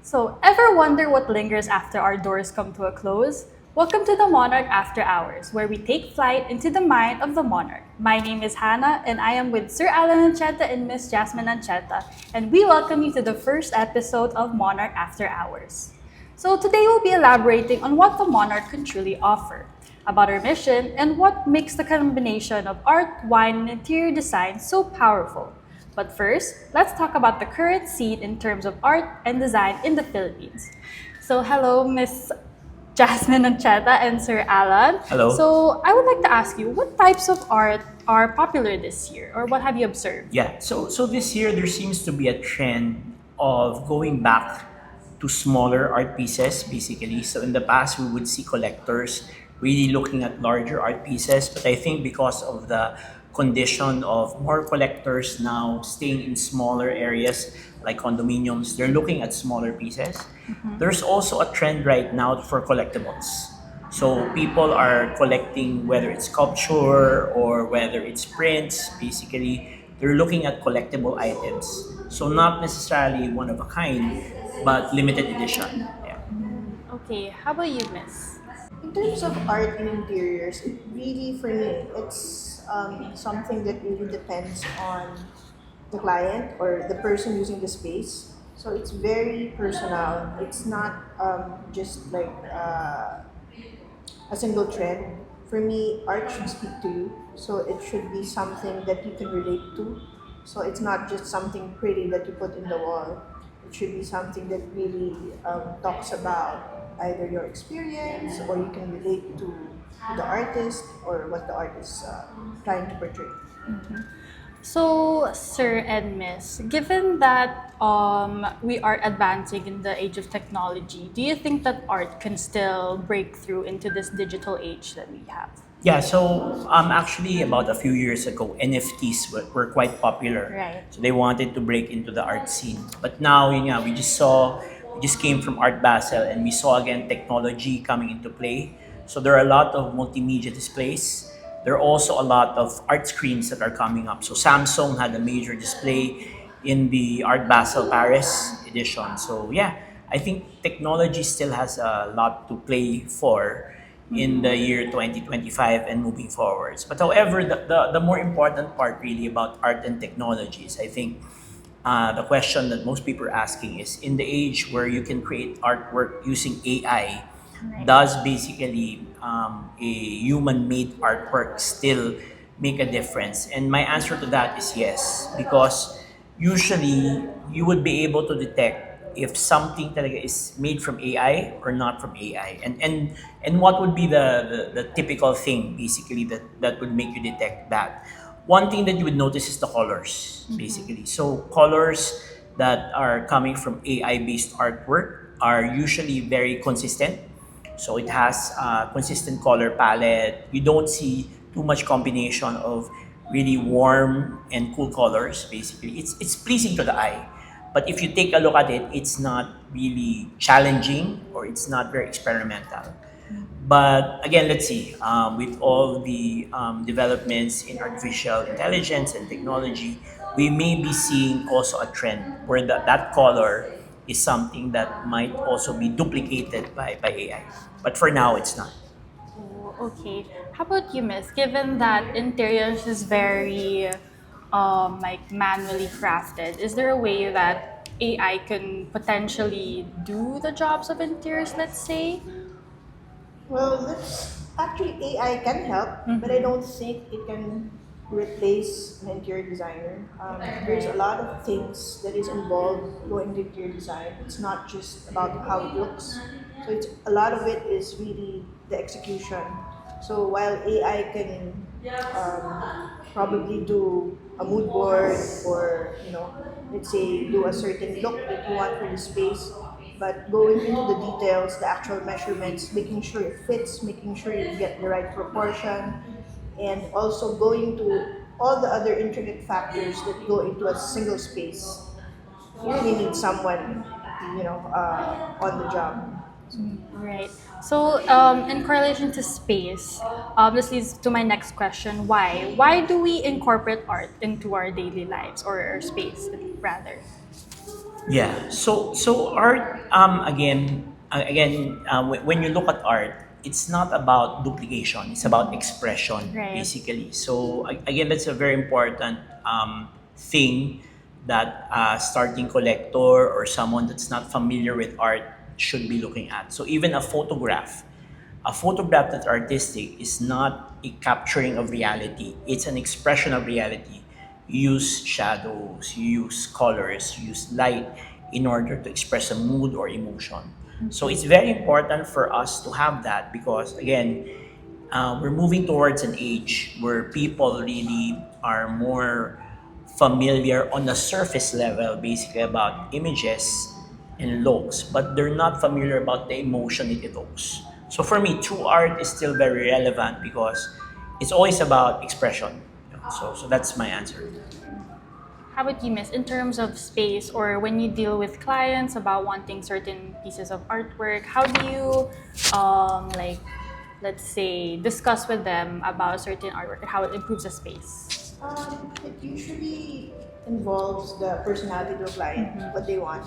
So, ever wonder what lingers after our doors come to a close? Welcome to the Monarch After Hours, where we take flight into the mind of the monarch. My name is Hannah, and I am with Sir Alan Ancheta and Miss Jasmine Ancheta, and we welcome you to the first episode of Monarch After Hours. So, today we'll be elaborating on what the Monarch can truly offer, about our mission, and what makes the combination of art, wine, and interior design so powerful. But first, let's talk about the current scene in terms of art and design in the Philippines. So, hello, Miss Jasmine Ancheta and Sir Alan. Hello. So, I would like to ask you, what types of art are popular this year, or what have you observed? Yeah, so this year there seems to be a trend of going back to smaller art pieces, basically. So in the past, we would see collectors really looking at larger art pieces, but I think because of the condition of more collectors now staying in smaller areas like condominiums, they're looking at smaller pieces. There's also a trend right now for collectibles. So people are collecting whether it's sculpture or whether it's prints, basically they're looking at collectible items. So not necessarily one of a kind, but limited edition. Yeah. Okay, how about you, Miss? In terms of art and interiors, it really, for me, it's something that really depends on the client or the person using the space. So it's very personal. It's not just like a single trend. For me, art should speak to you. So it should be something that you can relate to. So it's not just something pretty that you put in the wall. It should be something that really talks about either your experience or you can relate to the artist or what the artist trying to portray. So, Sir and Miss, given that we are advancing in the age of technology, do you think that art can still break through into this digital age that we have? Yeah, so actually about a few years ago, NFTs were quite popular. Right. So they wanted to break into the art scene. But now, we just came from Art Basel and we saw again technology coming into play. So there are a lot of multimedia displays. There are also a lot of art screens that are coming up. So Samsung had a major display in the Art Basel Paris edition. So yeah, I think technology still has a lot to play for in the year 2025 and moving forwards. But however, the more important part really about art and technologies, I think the question that most people are asking is in the age where you can create artwork using AI, does basically a human made artwork still make a difference? And my answer to that is yes, because usually you would be able to detect if something talaga is made from AI or not from AI. And what would be the typical thing basically that would make you detect that? One thing that you would notice is the colors, basically. So colors that are coming from AI based artwork are usually very consistent. So it has a consistent color palette. You don't see too much combination of really warm and cool colors. Basically, it's pleasing to the eye. But if you take a look at it, it's not really challenging or it's not very experimental. But again, let's see. With all the developments in artificial intelligence and technology, we may be seeing also a trend where that color is something that might also be duplicated by AI. But for now, it's not. Oh, okay. How about you, Miss? Given that interiors is very like manually crafted, is there a way that AI can potentially do the jobs of interiors, let's say? Well, that's actually AI can help, but I don't think it can replace an interior designer. There's a lot of things that is involved going into interior design. It's not just about how it looks. So it's a lot of it is really the execution. So while AI can probably do a mood board or let's say do a certain look that you want for the space, but going into the details, the actual measurements, making sure it fits, making sure you get the right proportion, and also going to all the other intricate factors that go into a single space. You really need someone, on the job. Right. So, in correlation to space, this leads to my next question. Why? Why do we incorporate art into our daily lives or our space, rather? Yeah. So art when you look at art, it's not about duplication. It's about expression Right. basically. So again, that's a very important thing that starting collector or someone that's not familiar with art should be looking at. So even a photograph that's artistic is not a capturing of reality. It's an expression of reality. You use shadows, you use colors, you use light in order to express a mood or emotion. So it's very important for us to have that because, again, we're moving towards an age where people really are more familiar on the surface level, basically about images and looks, but they're not familiar about the emotion it evokes. So for me, true art is still very relevant because it's always about expression. So that's my answer. How about you, Miss, in terms of space or when you deal with clients about wanting certain pieces of artwork, how do you, like, let's say, discuss with them about certain artwork and how it improves the space? It usually involves the personality of the client, what they want.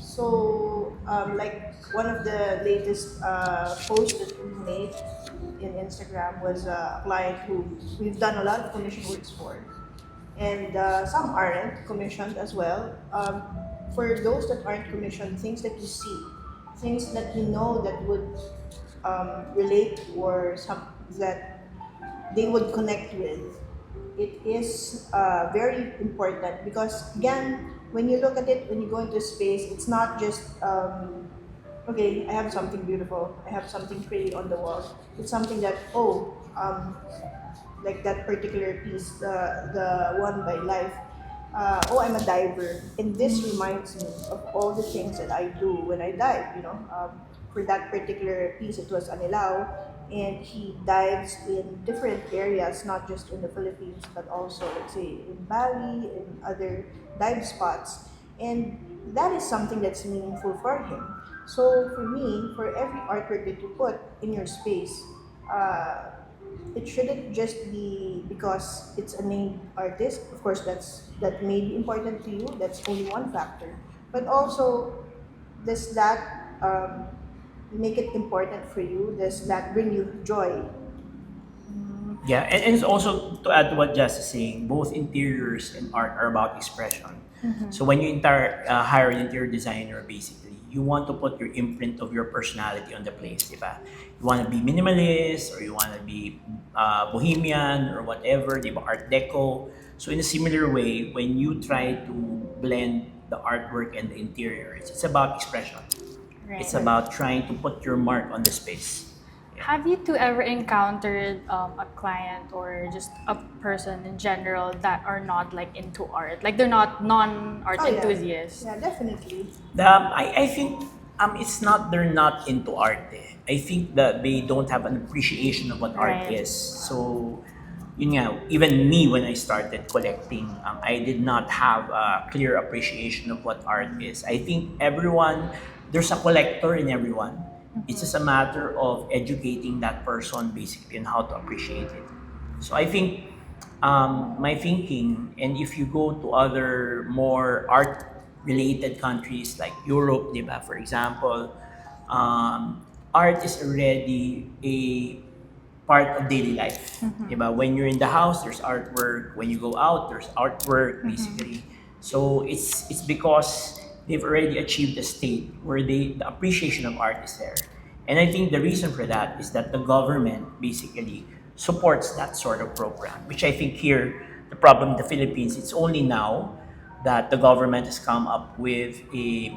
So, like one of the latest posts that we made in Instagram was a client who we've done a lot of commission works for, and some aren't commissioned as well. For those that aren't commissioned, things that you see, things that you know that would relate or some that they would connect with. It is very important because again, when you look at it, when you go into space, it's not just okay. I have something beautiful. I have something pretty on the wall. It's something that like that particular piece, the one by life. Oh, I'm a diver, and this reminds me of all the things that I do when I dive. For that particular piece, it was Anilao, and he dives in different areas, not just in the Philippines, but also, let's say, in Bali and other dive spots, and that is something that's meaningful for him. So for me, for every artwork that you put in your space, uh, it shouldn't just be because it's a named artist. Of course, that may be important to you. That's only one factor. But also, does that make it important for you? Does that bring you joy? Yeah, and it's also to add to what Jess is saying, both interiors and art are about expression. So when you hire an interior designer, basically, you want to put your imprint of your personality on the place, diba? You want to be minimalist or you want to be bohemian or whatever, diba? Art deco. So in a similar way, when you try to blend the artwork and the interior, it's about expression. Right. It's about trying to put your mark on the space. Yeah. Have you two ever encountered a client or just a person in general that are not like into art? Like they're not non-art Oh yeah, enthusiasts. yeah, definitely. I think it's not they're not into art. I think that they don't have an appreciation of what art Right. is. So, yun nga, even me when I started collecting, I did not have a clear appreciation of what art is. I think there's a collector in everyone. It's just a matter of educating that person basically on how to appreciate it. So I think my thinking, and if you go to other more art-related countries like Europe, diba, for example, art is already a part of daily life. Diba? When you're in the house, there's artwork. When you go out, there's artwork, basically. So it's because they've already achieved a state where the appreciation of art is there. And I think the reason for that is that the government basically supports that sort of program, which I think here, the problem in the Philippines, it's only now that the government has come up with a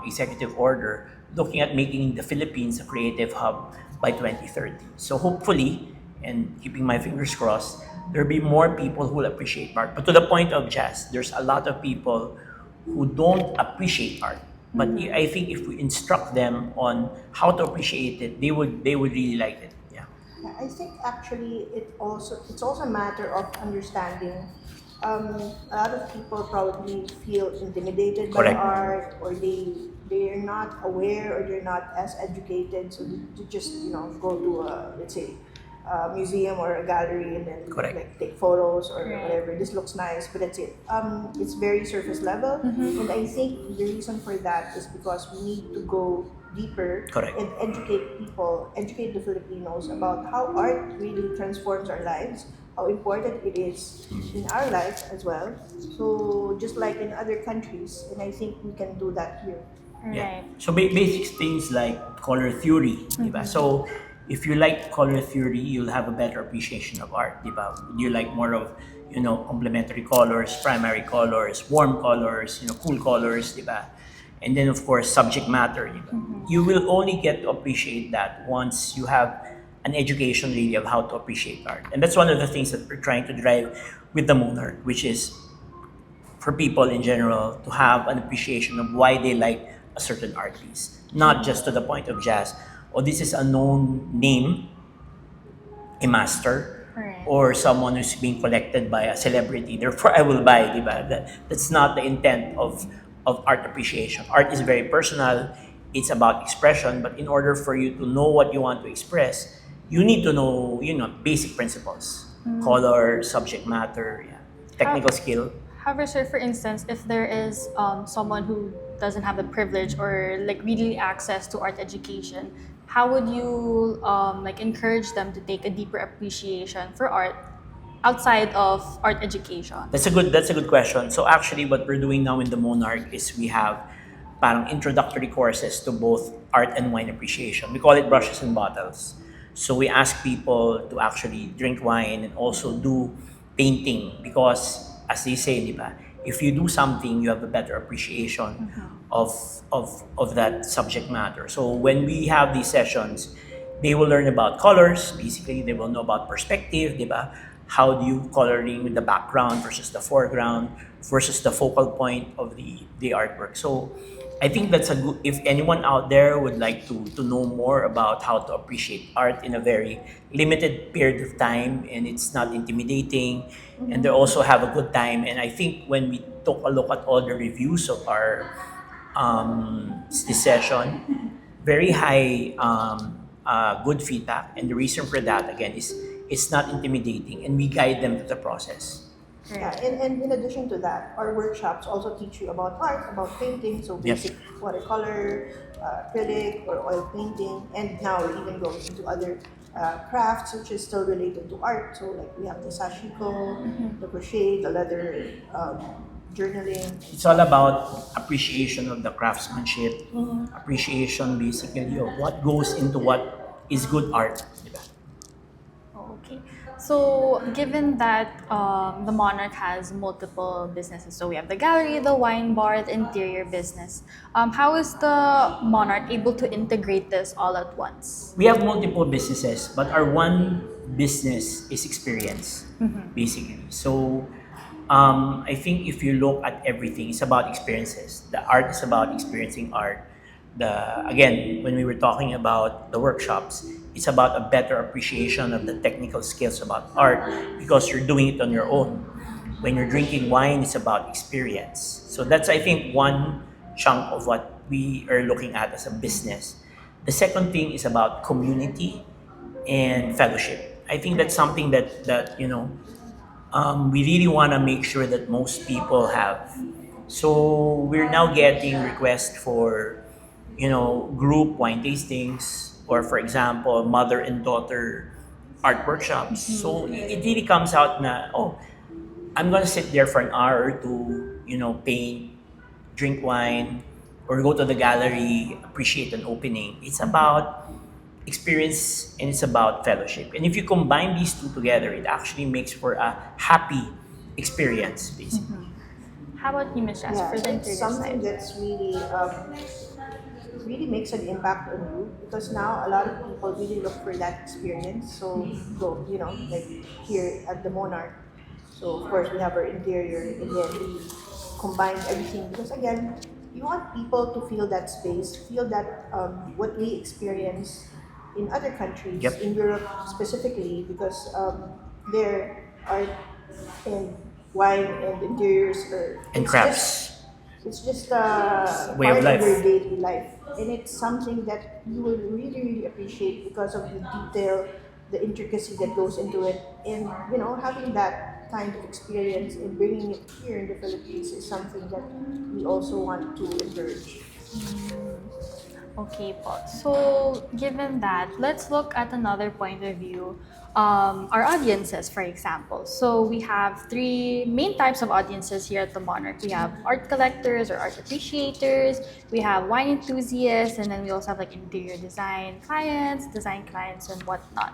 executive order looking at making the Philippines a creative hub by 2030. So hopefully, and keeping my fingers crossed, there'll be more people who will appreciate art. But to the point of jazz, there's a lot of people who don't appreciate art. But I think if we instruct them on how to appreciate it, they would really like it. Yeah. Yeah, I think actually it's also a matter of understanding. A lot of people probably feel intimidated by Correct. art, or they're not aware or they're not as educated, so they just go to a, let's say, museum or a gallery and then Correct. like take photos or Right. whatever. This looks nice, but that's it. It's very surface level, and I think the reason for that is because we need to go deeper Correct. and educate people, educate the Filipinos about how art really transforms our lives, how important it is in our lives as well. So just like in other countries, and I think we can do that here. Right. So basic things like color theory, diba? So if you like color theory, you'll have a better appreciation of art, diba? You like more of, complementary colors, primary colors, warm colors, cool colors, diba? And then of course subject matter, diba? You will only get to appreciate that once you have an education really of how to appreciate art. And that's one of the things that we're trying to drive with the Monarch, which is for people in general to have an appreciation of why they like a certain art piece. Not just to the point of jazz, this is a known name, a master, Right. or someone who's being collected by a celebrity. Therefore, I will buy, diba? That's not the intent of art appreciation. Art is very personal. It's about expression, but in order for you to know what you want to express, you need to know, basic principles. Color, subject matter, technical skill. However, sir, for instance, if there is someone who doesn't have the privilege or like really access to art education, how would you like encourage them to take a deeper appreciation for art outside of art education? That's a good question. So actually what we're doing now in the Monarch is we have parang introductory courses to both art and wine appreciation. We call it brushes and bottles. So we ask people to actually drink wine and also do painting because as they say, di ba, if you do something, you have a better appreciation of that subject matter. So when we have these sessions, they will learn about colors. Basically, they will know about perspective, di ba? How do you coloring the background versus the foreground versus the focal point of the artwork. So I think that's a good, if anyone out there would like to know more about how to appreciate art in a very limited period of time and it's not intimidating and they also have a good time. And I think when we took a look at all the reviews of our this session, very high good feedback. And the reason for that again is it's not intimidating and we guide them to the process. Yeah, and in addition to that, our workshops also teach you about art, about painting, so Yep. basic watercolor, acrylic, or oil painting, and now we're even going into other crafts which is still related to art. So like we have the sashiko, the crochet, the leather, journaling. It's all about appreciation of the craftsmanship, appreciation basically of what goes into what is good art. Diba? Okay. So, given that the Monarch has multiple businesses, so we have the gallery, the wine bar, the interior business, how is the Monarch able to integrate this all at once? We have multiple businesses, but our one business is experience, basically. So, I think if you look at everything, it's about experiences. The art is about experiencing art. Again, when we were talking about the workshops, it's about a better appreciation of the technical skills about art because you're doing it on your own. When you're drinking wine, it's about experience. So that's, I think, one chunk of what we are looking at as a business. The second thing is about community and fellowship. I think that's something that we really want to make sure that most people have. So we're now getting requests for group wine tastings or for example mother and daughter art workshops. So it really comes out na I'm gonna sit there for an hour or two, paint, drink wine, or go to the gallery, appreciate an opening. It's about experience and it's about fellowship. And if you combine these two together, it actually makes for a happy experience, basically. How about you, Ms. Jess, Yeah, for the it's interior something side? that's really makes an impact on you because now a lot of people really look for that experience. So go, like here at the Monarch. So of course we have our interior and then we combine everything because again, you want people to feel that space, feel that what we experience in other countries, Yep. in Europe specifically, because there art and wine and interiors are And it's crafts. it's just a Way of part life. of your daily life, and it's something that you will really, really appreciate because of the detail, the intricacy that goes into it, and having that kind of experience and bringing it here in the Philippines is something that we also want to encourage. Okay po. So, given that, let's look at another point of view. Our audiences, for example. So, we have three main types of audiences here at the Monarch. We have art collectors or art appreciators, we have wine enthusiasts, and then we also have like interior design clients, and whatnot.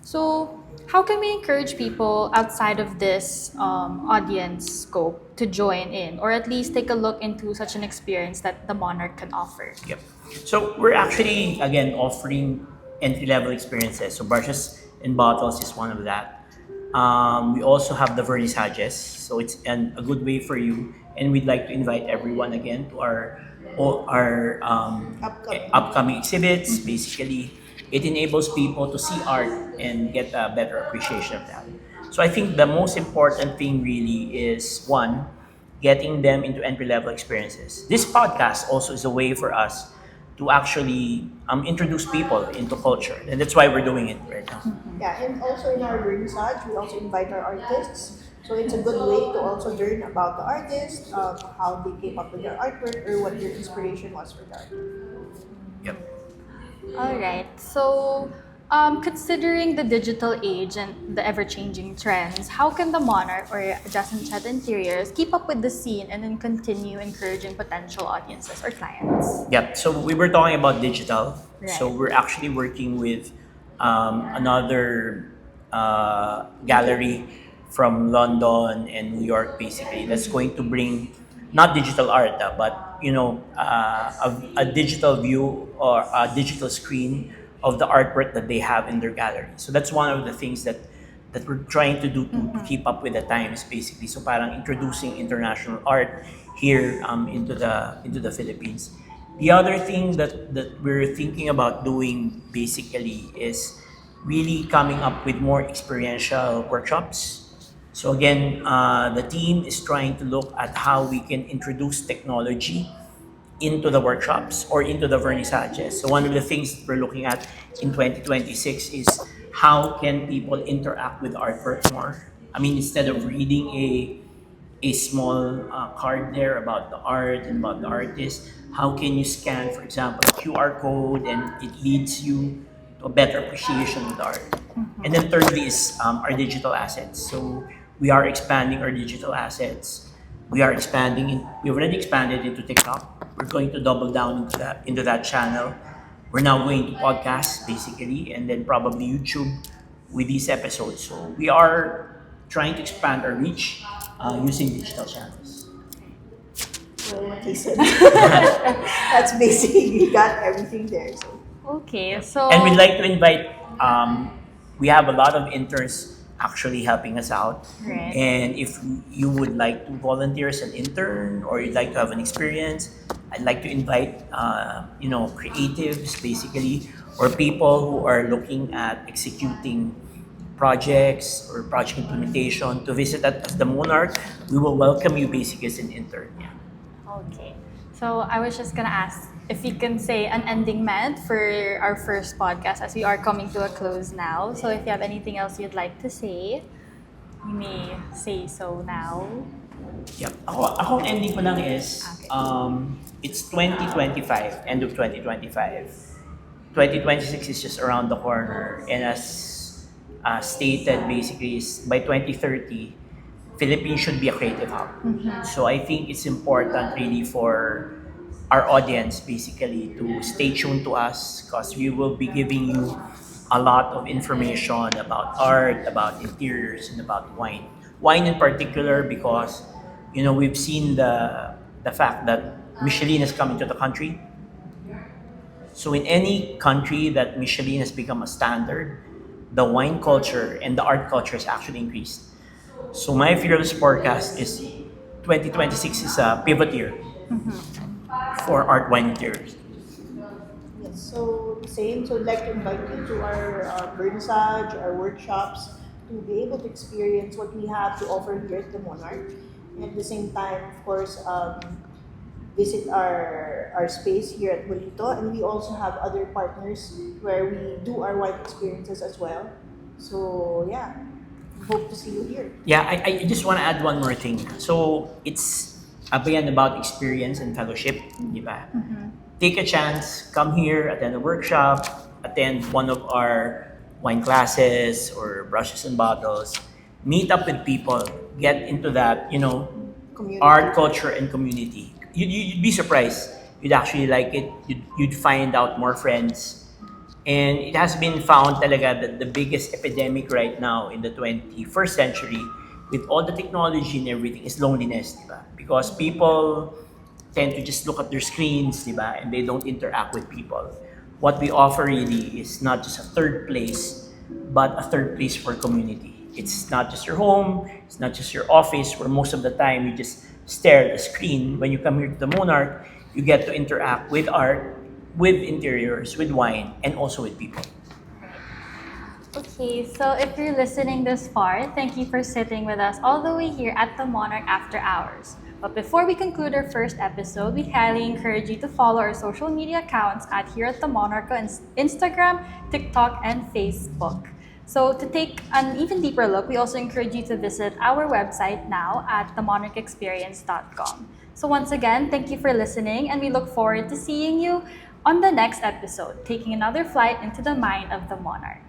So, how can we encourage people outside of this audience scope to join in, or at least take a look into such an experience that the Monarch can offer? Yep. So we're actually again offering entry level experiences. So brushes and bottles is one of that. We also have the vernissages, so it's a good way for you. And we'd like to invite everyone again to our upcoming exhibits. Basically, it enables people to see art and get a better appreciation of that. So I think the most important thing really is one, getting them into entry level experiences. This podcast also is a way for us to actually introduce people into culture, and that's why we're doing it right now. Yeah, and also in our vernissage, we also invite our artists. So it's a good way to also learn about the artist, how they came up with their artwork, or what their inspiration was for that. Yep. All right. So, considering the digital age and the ever-changing trends, how can the Monarch or Adjacent Chat Interiors keep up with the scene and then continue encouraging potential audiences or clients? Yep. So we were talking about digital. Right. So we're actually working with another gallery from London and New York, basically, that's going to bring not digital art, but a digital view or a digital screen of the artwork that they have in their gallery. So that's one of the things that we're trying to do to keep up with the times, basically. So parang introducing international art here into the Philippines. The other thing that we're thinking about doing basically is really coming up with more experiential workshops. So again, the team is trying to look at how we can introduce technology into the workshops or into the vernissages. So one of the things we're looking at in 2026 is how can people interact with artwork more. I mean, instead of reading a small card there about the art and about the artist, how can you scan, for example, a QR code, and it leads you to a better appreciation of the art. And then thirdly is our digital assets. So we are expanding our digital assets. We've already expanded into TikTok. We're going to double down into that channel. We're now going to podcasts basically, and then probably YouTube with these episodes. So we are trying to expand our reach using digital channels. Well, what he said. That's basically, you got everything there. So. Okay, so And we'd like to invite, we have a lot of interns actually helping us out. Right. And if you would like to volunteer as an intern or you'd like to have an experience, I'd like to invite, creatives basically, or people who are looking at executing projects or project implementation to visit at the Monarch. We will welcome you basically as an intern. Yeah. Okay. So I was just gonna ask if you can say an ending meant for our first podcast as we are coming to a close now. So if you have anything else you'd like to say, you may say so now. Yep. Ako ang ending ko lang is, it's 2025, end of 2025. 2026 is just around the corner. And as stated, basically, is by 2030, Philippines should be a creative hub. So I think it's important really for our audience basically to stay tuned to us because we will be giving you a lot of information about art, about interiors, and about wine. Wine in particular because we've seen the fact that Michelin has come into the country. So in any country that Michelin has become a standard, the wine culture and the art culture has actually increased. So my fearless forecast is 2026 is a pivot year for art wine interiors. Yes, so same. So I'd like to invite you to our vernissage, our workshops, to be able to experience what we have to offer here at the Monarch. And at the same time, of course, visit our space here at Bonito. And we also have other partners where we do our wine experiences as well. So yeah, hope to see you here. Yeah, I just want to add one more thing. So it's again about experience and fellowship, di ba? Take a chance, come here, attend a workshop, attend one of our wine classes or brushes and bottles, meet up with people, get into that, Community. art, culture, and community. You'd be surprised. You'd actually like it. You'd find out more friends. And it has been found talaga that the biggest epidemic right now in the 21st century with all the technology and everything is loneliness, di ba? Because people tend to just look at their screens, di ba? And they don't interact with people. What we offer really is not just a third place, but a third place for community. It's not just your home, it's not just your office, where most of the time you just stare at the screen. When you come here to the Monarch, you get to interact with art, with interiors, with wine, and also with people. Okay, so if you're listening this far, thank you for sitting with us all the way here at the Monarch After Hours. But before we conclude our first episode, we highly encourage you to follow our social media accounts at Here at the Monarch on Instagram, TikTok, and Facebook. So to take an even deeper look, we also encourage you to visit our website now at themonarchexperience.com. So once again, thank you for listening, and we look forward to seeing you on the next episode, taking another flight into the mind of the Monarch.